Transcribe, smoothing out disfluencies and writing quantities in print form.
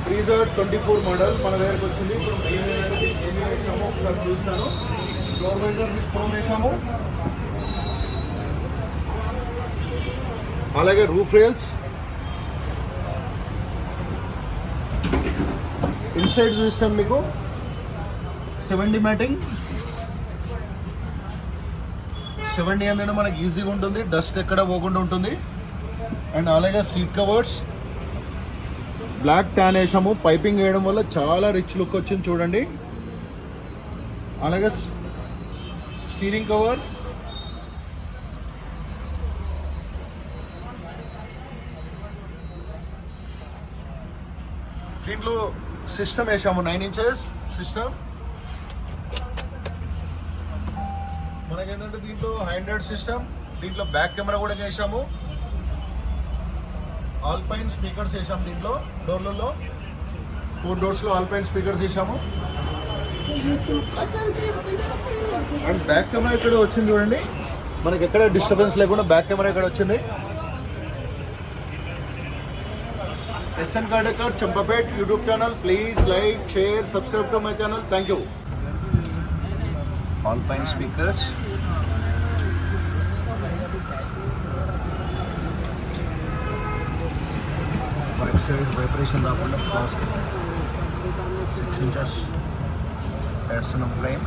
Brezza 24 model మన దగ్గరకు వచ్చింది. ఇప్పుడు ఏమి వేసామో ఒకసారి చూస్తాను. ఫ్లోర్ వైజర్ ప్రో వేసాము, అలాగే రూఫ్ రేల్స్, ఇన్సైడ్ చూస్తాం మీకు 70 మ్యాటింగ్. 70 అనేది మనకి ఈజీగా ఉంటుంది, డస్ట్ ఎక్కడ పోకుండా ఉంటుంది. అండ్ అలాగే సీట్ కవర్స్ బ్లాక్ ట్యాన్ వేసాము, పైపింగ్ వేయడం వల్ల చాలా రిచ్ లుక్ వచ్చింది చూడండి. అలాగే స్టీరింగ్ కవర్, దీంట్లో సిస్టమ్ వేసాము 9 ఇంచెస్ సిస్టమ్. మనకేంటంటే దీంట్లో హ్యాండెడ్ సిస్టమ్, దీంట్లో బ్యాక్ కెమెరా కూడా వేసాము. ఆల్పైన్ స్పీకర్స్ వేసాము దీంట్లో, డోర్లలో 4 డోర్స్లో ఆల్పైన్ స్పీకర్స్ వేసాము. అండ్ బ్యాక్ కెమెరా ఇక్కడ వచ్చింది చూడండి, మనకి ఎక్కడ డిస్టర్బెన్స్ లేకుండా బ్యాక్ కెమెరా ఇక్కడ వచ్చింది. SN Kadekar Champapet YouTube channel, please like, share, subscribe to my channel. Thank you. Alpine speakers, right side vibration రాకుండా ప్లాస్టిక్ 6 ఇంచెస్ వేస్తున్నాం ఫ్రేమ్.